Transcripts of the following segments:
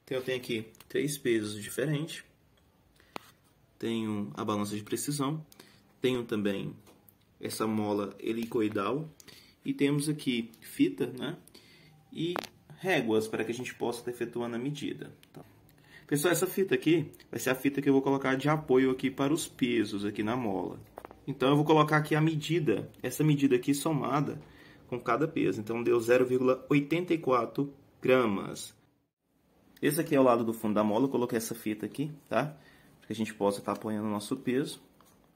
Então eu tenho aqui 3 pesos diferentes. Tenho a balança de precisão. Tenho também essa mola helicoidal. E temos aqui fita, né? E réguas para que a gente possa estar efetuando a medida. Tá? Pessoal, essa fita aqui vai ser a fita que eu vou colocar de apoio aqui para os pesos aqui na mola. Então eu vou colocar aqui a medida, essa medida aqui somada com cada peso. Então deu 0,84 gramas. Esse aqui é o lado do fundo da mola, eu coloquei essa fita aqui, tá? Para que a gente possa estar apoiando o nosso peso.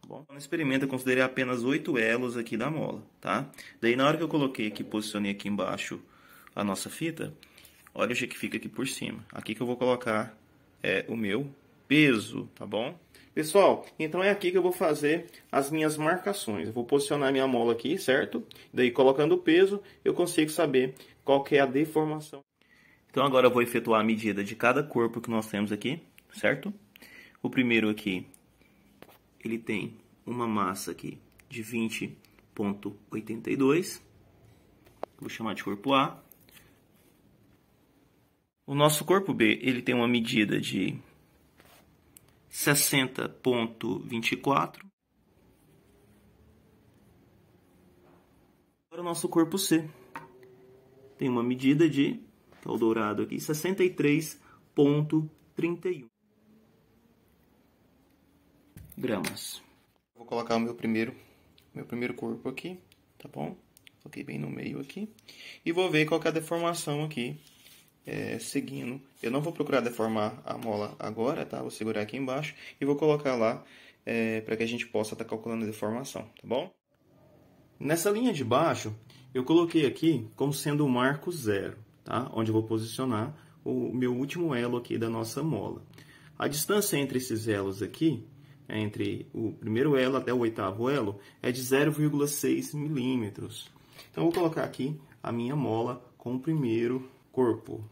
Bom, no experimento eu considerei apenas 8 elos aqui da mola, tá? Daí na hora que eu coloquei aqui, posicionei aqui embaixo a nossa fita, olha o jeito que fica aqui por cima. Aqui que eu vou colocar o meu peso, tá bom? Pessoal, então é aqui que eu vou fazer as minhas marcações. Eu vou posicionar minha mola aqui, certo? Daí colocando o peso, eu consigo saber qual que é a deformação. Então agora eu vou efetuar a medida de cada corpo que nós temos aqui, certo? O primeiro aqui, ele tem uma massa aqui de 20,82. Vou chamar de corpo A. O nosso corpo B, ele tem uma medida de 60,24. Agora o nosso corpo C tem uma medida de, tá o dourado aqui, 63,31 gramas. Vou colocar o meu primeiro corpo aqui, tá bom? Coloquei bem no meio aqui. E vou ver qual que é a deformação aqui, seguindo. Eu não vou procurar deformar a mola agora, tá? Vou segurar aqui embaixo e vou colocar lá para que a gente possa estar calculando a deformação, tá bom? Nessa linha de baixo, eu coloquei aqui como sendo o marco 0, tá? Onde eu vou posicionar o meu último elo aqui da nossa mola. A distância entre esses elos aqui, entre o primeiro elo até o oitavo elo, é de 0,6 milímetros. Então, eu vou colocar aqui a minha mola com o primeiro corpo.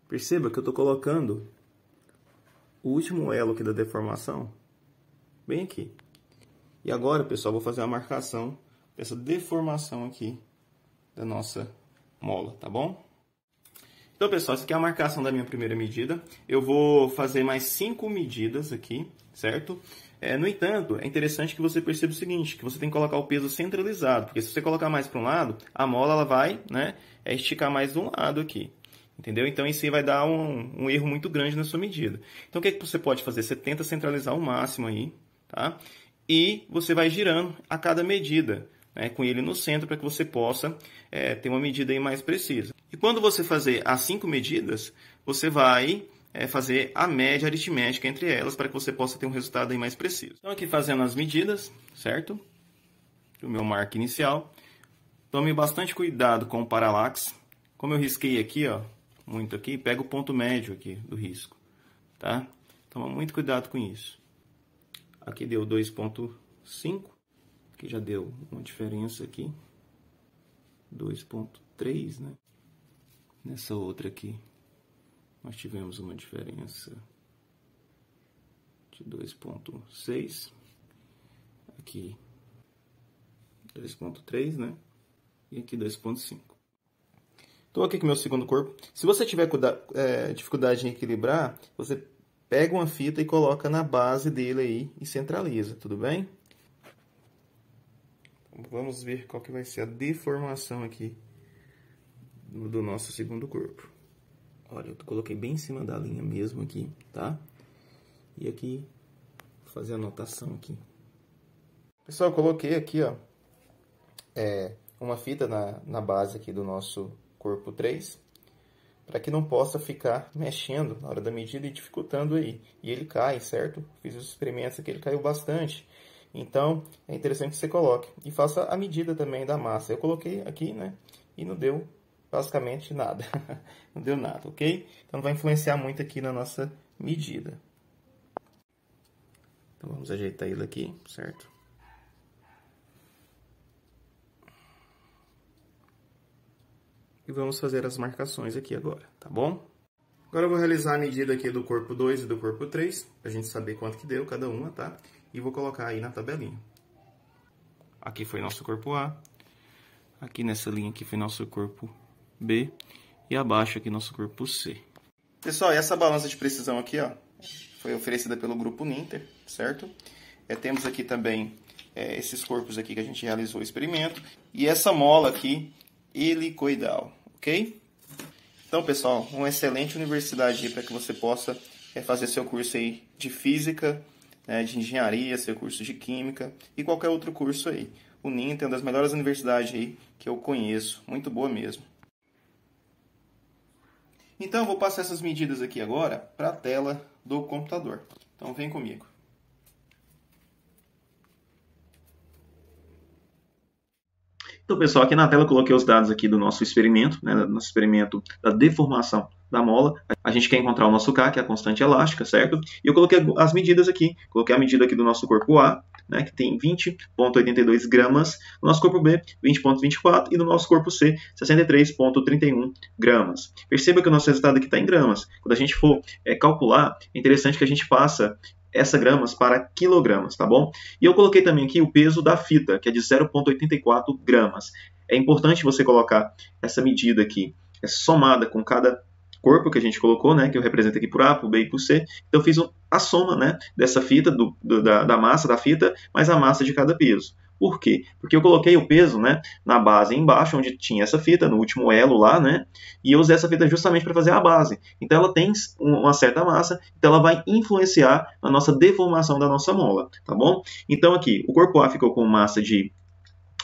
Perceba que eu estou colocando o último elo aqui da deformação bem aqui. E agora, pessoal, vou fazer a marcação dessa deformação aqui da nossa mola, tá bom? Então, pessoal, essa aqui é a marcação da minha primeira medida. Eu vou fazer mais 5 medidas aqui, certo? No entanto, é interessante que você perceba o seguinte, que você tem que colocar o peso centralizado, porque se você colocar mais para um lado, a mola ela vai, né, esticar mais de um lado aqui. Entendeu? Então, isso aí vai dar um erro muito grande na sua medida. Então, o que é que você pode fazer? Você tenta centralizar o máximo aí, tá? E você vai girando a cada medida, né, com ele no centro, para que você possa ter uma medida aí mais precisa. E quando você fazer as 5 medidas, você vai fazer a média aritmética entre elas, para que você possa ter um resultado aí mais preciso. Então, aqui fazendo as medidas, certo? O meu marco inicial. Tome bastante cuidado com o paralaxe. Como eu risquei aqui, ó, muito aqui, pega o ponto médio aqui do risco, tá? Toma muito cuidado com isso. Aqui deu 2,5. Aqui já deu uma diferença aqui. 2,3, né? Nessa outra aqui, nós tivemos uma diferença de 2,6. Aqui, 2,3, né? E aqui 2,5. Estou aqui com o meu segundo corpo. Se você tiver dificuldade em equilibrar, você pega uma fita e coloca na base dele aí e centraliza, tudo bem? Vamos ver qual que vai ser a deformação aqui do nosso segundo corpo. Olha, eu coloquei bem em cima da linha mesmo aqui, tá? E aqui, vou fazer a anotação aqui. Pessoal, eu coloquei aqui, ó, uma fita na base aqui do nosso corpo 3, para que não possa ficar mexendo na hora da medida e dificultando aí. E ele cai, certo? Fiz os experimentos aqui, ele caiu bastante. Então, é interessante que você coloque. E faça a medida também da massa. Eu coloquei aqui, né? E não deu basicamente nada. Não deu nada, ok? Então, não vai influenciar muito aqui na nossa medida. Então, vamos ajeitar ele aqui, certo? E vamos fazer as marcações aqui agora, tá bom? Agora eu vou realizar a medida aqui do corpo 2 e do corpo 3, pra gente saber quanto que deu cada uma, tá? E vou colocar aí na tabelinha. Aqui foi nosso corpo A. Aqui nessa linha aqui foi nosso corpo B. e abaixo aqui nosso corpo C. Pessoal, e essa balança de precisão aqui, ó, foi oferecida pelo Grupo Ninter, certo? Temos aqui também esses corpos aqui que a gente realizou o experimento. E essa mola aqui, helicoidal, ok? Então, pessoal, uma excelente universidade para que você possa fazer seu curso aí de física, de engenharia, seu curso de química e qualquer outro curso aí. O Ninter é uma das melhores universidades aí que eu conheço, muito boa mesmo. Então, eu vou passar essas medidas aqui agora para a tela do computador. Então, vem comigo. Então, pessoal, aqui na tela eu coloquei os dados aqui do nosso experimento, nosso experimento da deformação da mola. A gente quer encontrar o nosso K, que é a constante elástica, certo? E eu coloquei as medidas aqui. Coloquei a medida aqui do nosso corpo A, que tem 20,82 gramas, do nosso corpo B, 20,24 e do nosso corpo C, 63,31 gramas. Perceba que o nosso resultado aqui está em gramas. Quando a gente for calcular, é interessante que a gente faça essa gramas para quilogramas, tá bom? E eu coloquei também aqui o peso da fita, que é de 0,84 gramas. É importante você colocar essa medida aqui, somada com cada corpo que a gente colocou, que eu represento aqui por A, por B e por C. Então eu fiz a soma, dessa fita, da massa da fita, mais a massa de cada peso. Por quê? Porque eu coloquei o peso na base embaixo, onde tinha essa fita, no último elo lá, e eu usei essa fita justamente para fazer a base. Então ela tem uma certa massa, então ela vai influenciar na nossa deformação da nossa mola, tá bom? Então aqui, o corpo A ficou com massa de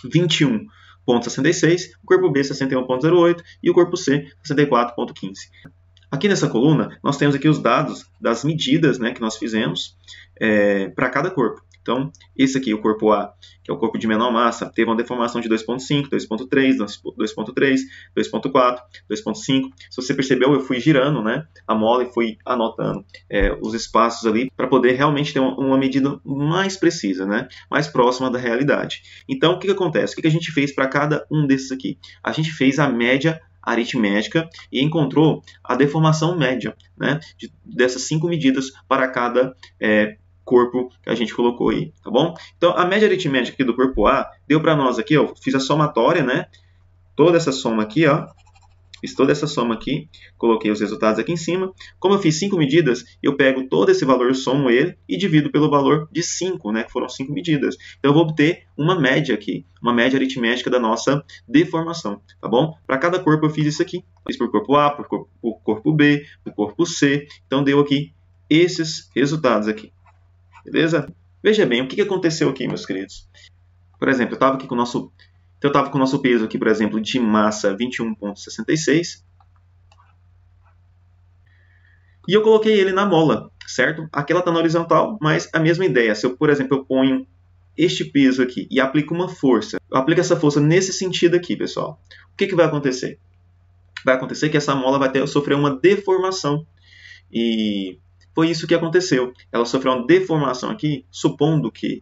21,66, o corpo B 61,08 e o corpo C 64,15. Aqui nessa coluna, nós temos aqui os dados das medidas que nós fizemos para cada corpo. Então, esse aqui, o corpo A, que é o corpo de menor massa, teve uma deformação de 2,5, 2,3, 2,3, 2,4, 2,5. Se você percebeu, eu fui girando a mola e fui anotando os espaços ali para poder realmente ter uma medida mais precisa, mais próxima da realidade. Então, o que acontece? O que a gente fez para cada um desses aqui? A gente fez a média aritmética e encontrou a deformação média dessas 5 medidas para cada corpo que a gente colocou aí, tá bom? Então, a média aritmética aqui do corpo A deu para nós aqui, ó, fiz a somatória, toda essa soma aqui, ó, fiz toda essa soma aqui, coloquei os resultados aqui em cima. Como eu fiz 5 medidas, eu pego todo esse valor, somo ele e divido pelo valor de 5, que foram 5 medidas. Então, eu vou obter uma média aqui, uma média aritmética da nossa deformação, tá bom? Para cada corpo eu fiz isso aqui. Fiz por corpo A, por corpo B, por corpo C. Então, deu aqui esses resultados aqui. Beleza? Veja bem, o que aconteceu aqui, meus queridos? Por exemplo, eu estava aqui com o nosso peso aqui, por exemplo, de massa 21,66. E eu coloquei ele na mola, certo? Aqui ela está na horizontal, mas a mesma ideia. Se eu, por exemplo, eu ponho este peso aqui e aplico uma força, eu aplico essa força nesse sentido aqui, pessoal. O que vai acontecer? Vai acontecer que essa mola vai sofrer uma deformação. E foi isso que aconteceu. Ela sofreu uma deformação aqui, supondo que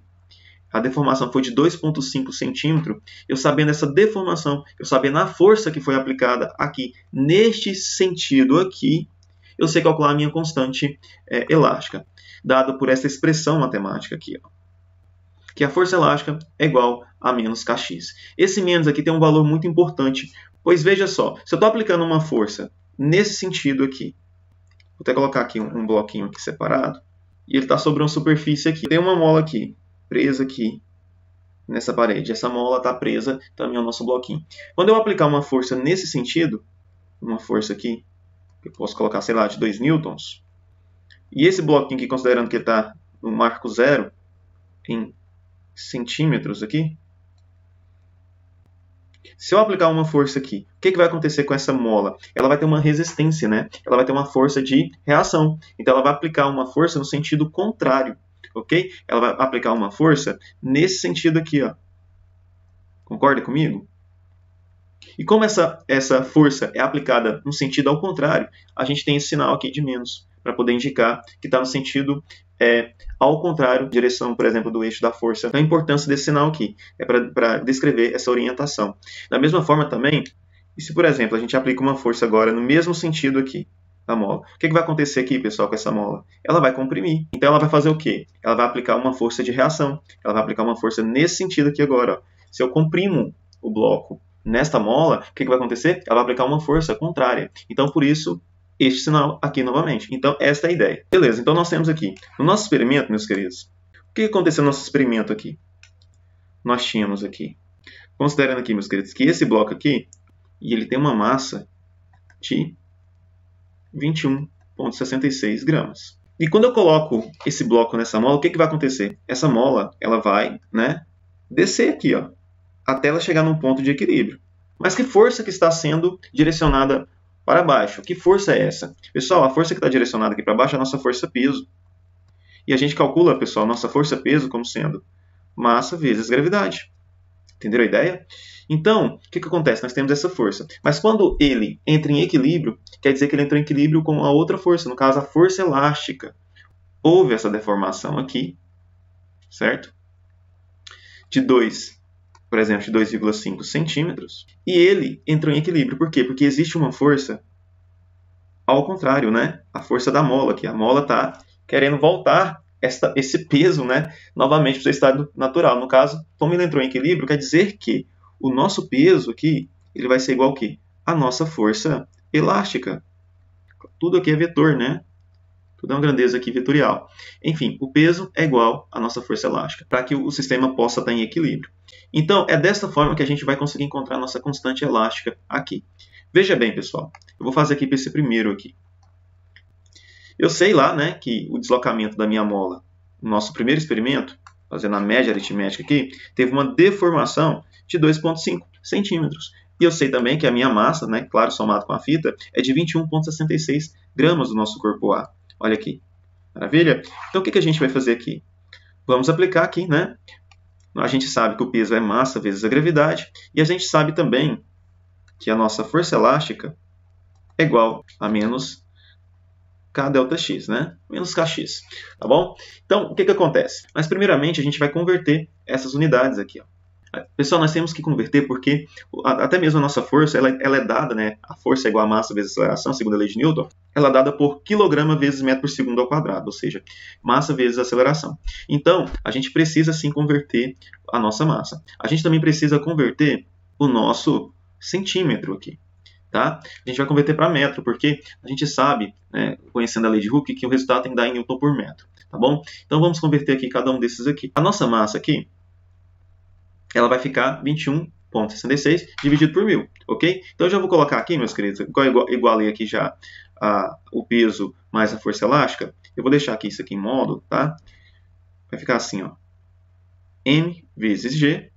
a deformação foi de 2,5 centímetros. Eu sabendo essa deformação, eu sabendo a força que foi aplicada aqui, neste sentido aqui, eu sei calcular a minha constante elástica, dada por essa expressão matemática aqui, ó, que a força elástica é igual a menos kx. Esse menos aqui tem um valor muito importante, pois veja só, se eu estou aplicando uma força nesse sentido aqui, vou até colocar aqui um bloquinho aqui separado. E ele está sobre uma superfície aqui. Tem uma mola aqui, presa aqui nessa parede. Essa mola está presa também ao nosso bloquinho. Quando eu aplicar uma força nesse sentido, uma força aqui, eu posso colocar, sei lá, de 2 newtons. E esse bloquinho aqui, considerando que ele está no marco zero, em centímetros aqui, se eu aplicar uma força aqui, o que vai acontecer com essa mola? Ela vai ter uma resistência, Ela vai ter uma força de reação. Então, ela vai aplicar uma força no sentido contrário, ok? Ela vai aplicar uma força nesse sentido aqui, ó. Concorda comigo? E como essa força é aplicada no sentido ao contrário, a gente tem esse sinal aqui de menos, para poder indicar que está no sentido ao contrário, direção, por exemplo, do eixo da força. Então, a importância desse sinal aqui é para descrever essa orientação. Da mesma forma também, e se, por exemplo, a gente aplica uma força agora no mesmo sentido aqui da mola, o que vai acontecer aqui, pessoal, com essa mola? Ela vai comprimir. Então, ela vai fazer o quê? Ela vai aplicar uma força de reação. Ela vai aplicar uma força nesse sentido aqui agora. Ó. Se eu comprimo o bloco nesta mola, o que vai acontecer? Ela vai aplicar uma força contrária. Então, por isso, este sinal aqui novamente. Então, esta é a ideia. Beleza, então nós temos aqui, no nosso experimento, meus queridos, o que aconteceu no nosso experimento aqui? Nós tínhamos aqui, considerando aqui, meus queridos, que esse bloco aqui, e ele tem uma massa de 21,66 gramas. E quando eu coloco esse bloco nessa mola, o que vai acontecer? Essa mola, ela vai, né, descer aqui, ó, até ela chegar num ponto de equilíbrio. Mas que força que está sendo direcionada para baixo? Que força é essa? Pessoal, a força que está direcionada aqui para baixo é a nossa força-peso. E a gente calcula, pessoal, a nossa força-peso como sendo massa vezes gravidade. Entenderam a ideia? Então, o que acontece? Nós temos essa força. Mas quando ele entra em equilíbrio, quer dizer que ele entrou em equilíbrio com a outra força, no caso, a força elástica. Houve essa deformação aqui, certo? De 2, por exemplo, de 2,5 centímetros. E ele entrou em equilíbrio. Por quê? Porque existe uma força ao contrário, né? A força da mola aqui. A mola está querendo voltar esse peso, né, novamente para o seu estado natural. No caso, como ele entrou em equilíbrio, quer dizer que o nosso peso aqui ele vai ser igual ao quê? A nossa força elástica. Tudo aqui é vetor, né? Tudo é uma grandeza aqui vetorial. Enfim, o peso é igual à nossa força elástica, para que o sistema possa estar em equilíbrio. Então, é desta forma que a gente vai conseguir encontrar a nossa constante elástica aqui. Veja bem, pessoal, eu vou fazer aqui para esse primeiro aqui. Eu sei lá, né, que o deslocamento da minha mola, no nosso primeiro experimento, fazendo a média aritmética aqui, teve uma deformação de 2,5 centímetros. E eu sei também que a minha massa, né, claro, somado com a fita, é de 21,66 gramas do nosso corpo A. Olha aqui. Maravilha? Então, o que a gente vai fazer aqui? Vamos aplicar aqui, né? A gente sabe que o peso é massa vezes a gravidade, e a gente sabe também que a nossa força elástica é igual a menos K delta X, né? Menos Kx, tá bom? Então, o que acontece? Mas, primeiramente, a gente vai converter essas unidades aqui, ó. Pessoal, nós temos que converter porque até mesmo a nossa força, ela é dada, né? A força é igual a massa vezes aceleração, segundo a lei de Newton, ela é dada por quilograma vezes metro por segundo ao quadrado, ou seja, massa vezes aceleração. Então, a gente precisa sim converter a nossa massa. A gente também precisa converter o nosso centímetro aqui. Tá? A gente vai converter para metro, porque a gente sabe, né, conhecendo a lei de Hooke, que o resultado tem que dar em Newton por metro. Tá bom? Então vamos converter aqui cada um desses aqui. A nossa massa aqui, ela vai ficar 21,66 dividido por 1000, ok? Então eu já vou colocar aqui, meus queridos, igualei aqui já o peso mais a força elástica. Eu vou deixar aqui isso aqui em módulo, tá? Vai ficar assim, ó. M vezes G,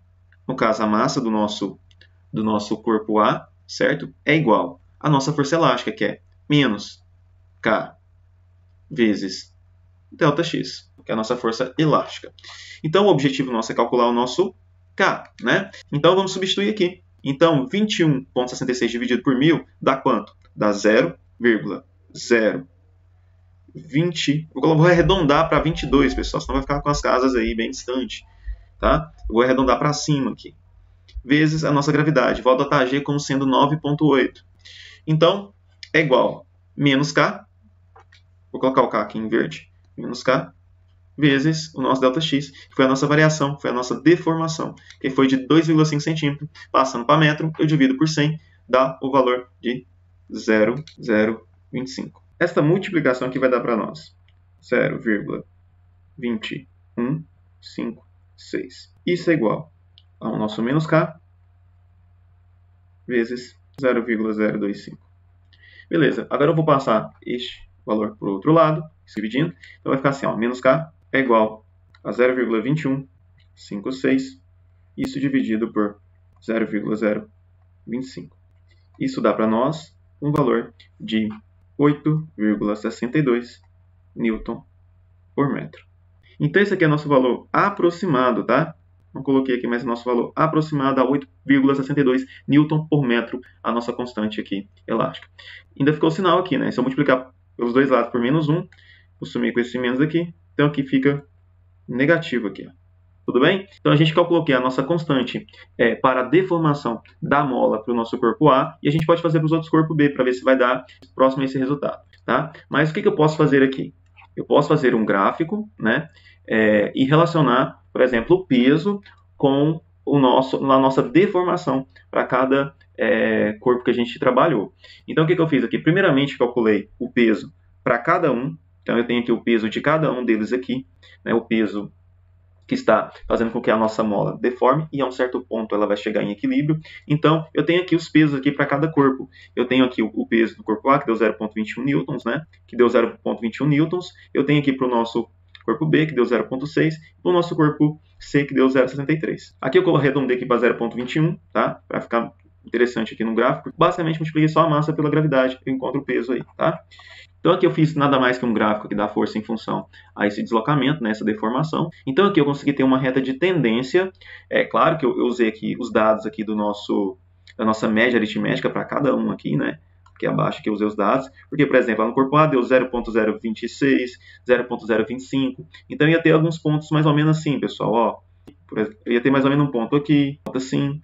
no caso a massa do nosso corpo A, certo? É igual à nossa força elástica, que é menos K vezes ΔX, que é a nossa força elástica. Então, o objetivo nosso é calcular o nosso K, né? Então, vamos substituir aqui. Então, 21,66 dividido por 1000 dá quanto? Dá 0,020. Vou arredondar para 22, pessoal, senão vai ficar com as casas aí bem distante, tá? Eu vou arredondar para cima aqui. Vezes a nossa gravidade. Vou adotar G como sendo 9,8. Então, é igual a menos K, vou colocar o K aqui em verde, menos K, vezes o nosso ΔX, que foi a nossa variação, foi a nossa deformação, que foi de 2,5 centímetros, passando para metro, eu divido por 100, dá o valor de 0,025. Esta multiplicação aqui vai dar para nós 0,2156. Isso é igual ao nosso menos K vezes 0,025. Beleza, agora eu vou passar este valor para o outro lado, dividindo. Então vai ficar assim, ó, menos K é igual a 0,2156, isso dividido por 0,025. Isso dá para nós um valor de 8,62 Newton por metro. Então esse aqui é nosso valor aproximado, tá? Não coloquei aqui, mas nosso valor aproximado a 8,62 Newton por metro, a nossa constante aqui elástica. Ainda ficou o sinal aqui, né? Se eu multiplicar pelos dois lados por menos 1, vou sumir com esse menos aqui, então aqui fica negativo aqui. Tudo bem? Então a gente calculou aqui a nossa constante para a deformação da mola para o nosso corpo A, e a gente pode fazer para os outros corpos B, para ver se vai dar próximo a esse resultado. Tá? Mas o que eu posso fazer aqui? Eu posso fazer um gráfico, né? E relacionar, por exemplo, o peso com a nossa deformação para cada corpo que a gente trabalhou. Então, o que eu fiz aqui? Primeiramente, calculei o peso para cada um. Então, eu tenho aqui o peso de cada um deles aqui, né, o peso que está fazendo com que a nossa mola deforme, e a um certo ponto ela vai chegar em equilíbrio. Então, eu tenho aqui os pesos aqui para cada corpo. Eu tenho aqui o peso do corpo A, que deu 0,21 newtons, né? Que deu 0,21 newtons. Eu tenho aqui para o nosso corpo B, que deu 0,6, e o nosso corpo C, que deu 0,63. Aqui eu arredondei aqui para 0,21, tá? Para ficar interessante aqui no gráfico. Basicamente, multipliquei só a massa pela gravidade, eu encontro o peso aí, tá? Então aqui eu fiz nada mais que um gráfico que dá força em função a esse deslocamento, né, essa deformação. Então aqui eu consegui ter uma reta de tendência. É claro que eu usei aqui os dados aqui da nossa média aritmética para cada um aqui, né? Aqui abaixo que eu usei os dados. Porque, por exemplo, lá no corpo A deu 0,026, 0,025. Então ia ter alguns pontos mais ou menos assim, pessoal. Ó, ia ter mais ou menos um ponto aqui, assim.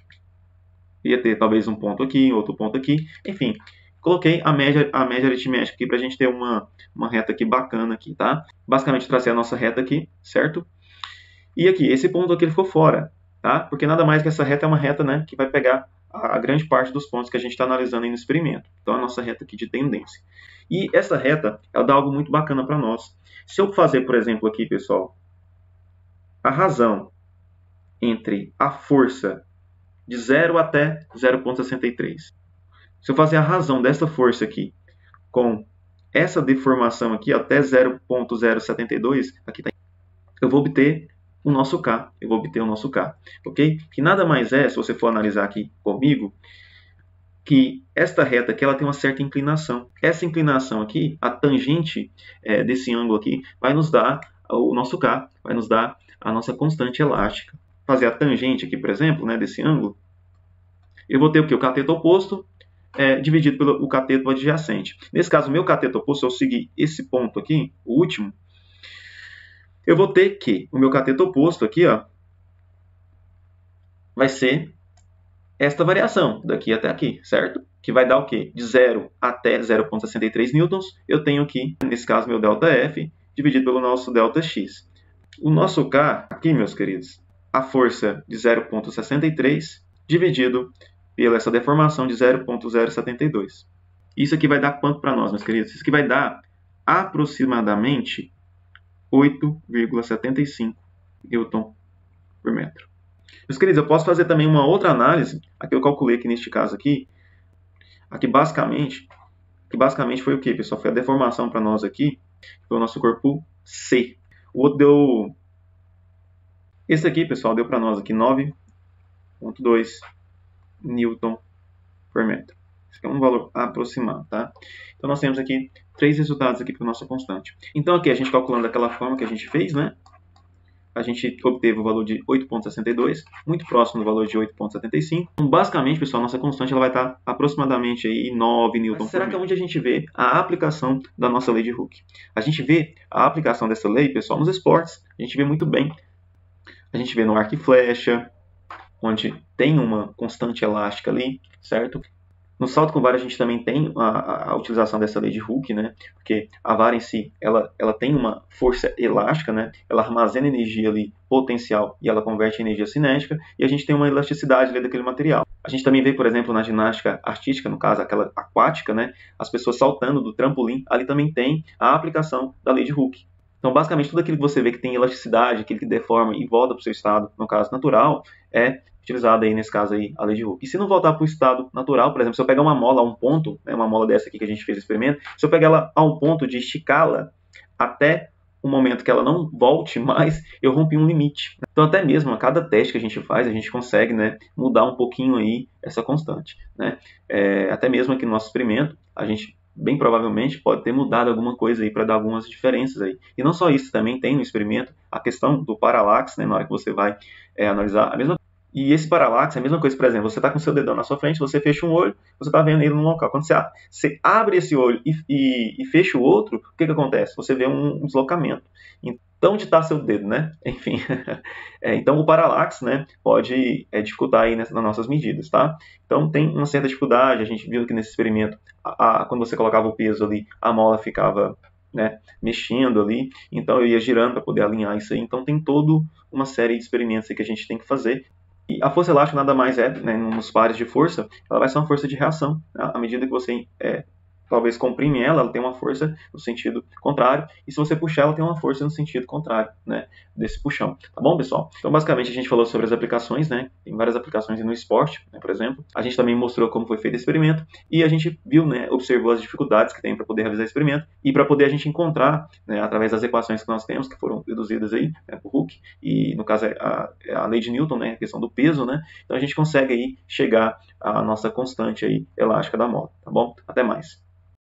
Ia ter talvez um ponto aqui, outro ponto aqui. Enfim, coloquei a média aritmética aqui para a gente ter uma reta aqui bacana aqui, tá? Basicamente tracei a nossa reta aqui, certo? E aqui, esse ponto aqui ele ficou fora, tá? Porque nada mais que essa reta é uma reta, né, que vai pegar a grande parte dos pontos que a gente está analisando aí no experimento. Então, a nossa reta aqui de tendência. E essa reta, ela dá algo muito bacana para nós. Se eu fazer, por exemplo, aqui, pessoal, a razão entre a força de 0 até 0,63. Se eu fazer a razão dessa força aqui com essa deformação aqui até 0,072, aqui tá, eu vou obter o nosso K. Ok? Que nada mais é, se você for analisar aqui comigo, que esta reta aqui ela tem uma certa inclinação. Essa inclinação aqui, a tangente desse ângulo aqui, vai nos dar o nosso K, vai nos dar a nossa constante elástica. Fazer a tangente aqui, por exemplo, né, desse ângulo, eu vou ter o que? O cateto oposto dividido pelo cateto adjacente. Nesse caso, o meu cateto oposto, se eu seguir esse ponto aqui, o último, eu vou ter que o meu cateto oposto aqui, ó, vai ser esta variação, daqui até aqui, certo? Que vai dar o quê? De 0 até 0,63 newtons, eu tenho aqui, nesse caso, meu ΔF, dividido pelo nosso ΔX. O nosso K, aqui, meus queridos, a força de 0,63 dividido pela essa deformação de 0,072. Isso aqui vai dar quanto para nós, meus queridos? Isso aqui vai dar aproximadamente 8,75 Newton por metro. Meus queridos, eu posso fazer também uma outra análise. Aqui eu calculei que neste caso aqui, basicamente foi o que, pessoal? Foi a deformação para nós aqui, foi o nosso corpo C. O outro deu... Esse aqui, pessoal, deu para nós aqui 9,2 Newton por metro. Isso aqui é um valor aproximado, tá? Então nós temos aqui 3 resultados aqui para a nossa constante. Então aqui a gente calculando daquela forma que a gente fez, né? A gente obteve o valor de 8,62, muito próximo do valor de 8,75. Então, basicamente, pessoal, nossa constante ela vai estar aproximadamente aí 9 Newton por metro. Será que é onde a gente vê a aplicação da nossa lei de Hooke? A gente vê a aplicação dessa lei, pessoal, nos esportes. A gente vê muito bem. A gente vê no arco e flecha, onde tem uma constante elástica ali, certo? No salto com vara a gente também tem a utilização dessa lei de Hooke, né? Porque a vara em si, ela tem uma força elástica, né? Ela armazena energia ali potencial e ela converte em energia cinética, e a gente tem uma elasticidade ali daquele material. A gente também vê, por exemplo, na ginástica artística, no caso aquela aquática, né? As pessoas saltando do trampolim, ali também tem a aplicação da lei de Hooke. Então, basicamente, tudo aquilo que você vê que tem elasticidade, aquilo que deforma e volta para o seu estado, no caso natural, é utilizado aí, nesse caso aí, a lei de Hooke. E se não voltar para o estado natural, por exemplo, se eu pegar uma mola a um ponto, né, uma mola dessa aqui que a gente fez o experimento, se eu pegar ela a um ponto de esticá-la até o momento que ela não volte mais, eu rompi um limite. Então, até mesmo a cada teste que a gente faz, a gente consegue, né, mudar um pouquinho aí essa constante, né? Até mesmo aqui no nosso experimento, a gente bem provavelmente pode ter mudado alguma coisa aí para dar algumas diferenças aí. E não só isso, também tem no experimento a questão do paralaxe, né, na hora que você vai analisar a mesma. E esse paralaxe é a mesma coisa, por exemplo, você está com o seu dedão na sua frente, você fecha um olho, você está vendo ele num local. Quando você abre esse olho e fecha o outro, o que acontece? Você vê um deslocamento. Então, onde está seu dedo, né? Enfim, então o paralaxe, né, pode dificultar aí nas nossas medidas, tá? Então tem uma certa dificuldade, a gente viu que nesse experimento, quando você colocava o peso ali, a mola ficava, né, mexendo ali, então eu ia girando para poder alinhar isso aí. Então tem toda uma série de experimentos aí que a gente tem que fazer. E a força elástica nada mais é, né, nos pares de força, ela vai ser uma força de reação. Né? À medida que você talvez comprime ela tem uma força no sentido contrário, e se você puxar, ela tem uma força no sentido contrário, né, desse puxão. Tá bom, pessoal? Então, basicamente, a gente falou sobre as aplicações, né, tem várias aplicações no esporte, né, por exemplo. A gente também mostrou como foi feito o experimento, e a gente viu, né, observou as dificuldades que tem para poder realizar o experimento, e para poder a gente encontrar, né, através das equações que nós temos, que foram deduzidas aí, né, por Hooke, e no caso a lei de Newton, né, a questão do peso, né, então a gente consegue aí chegar à nossa constante aí elástica da mola, tá bom? Até mais.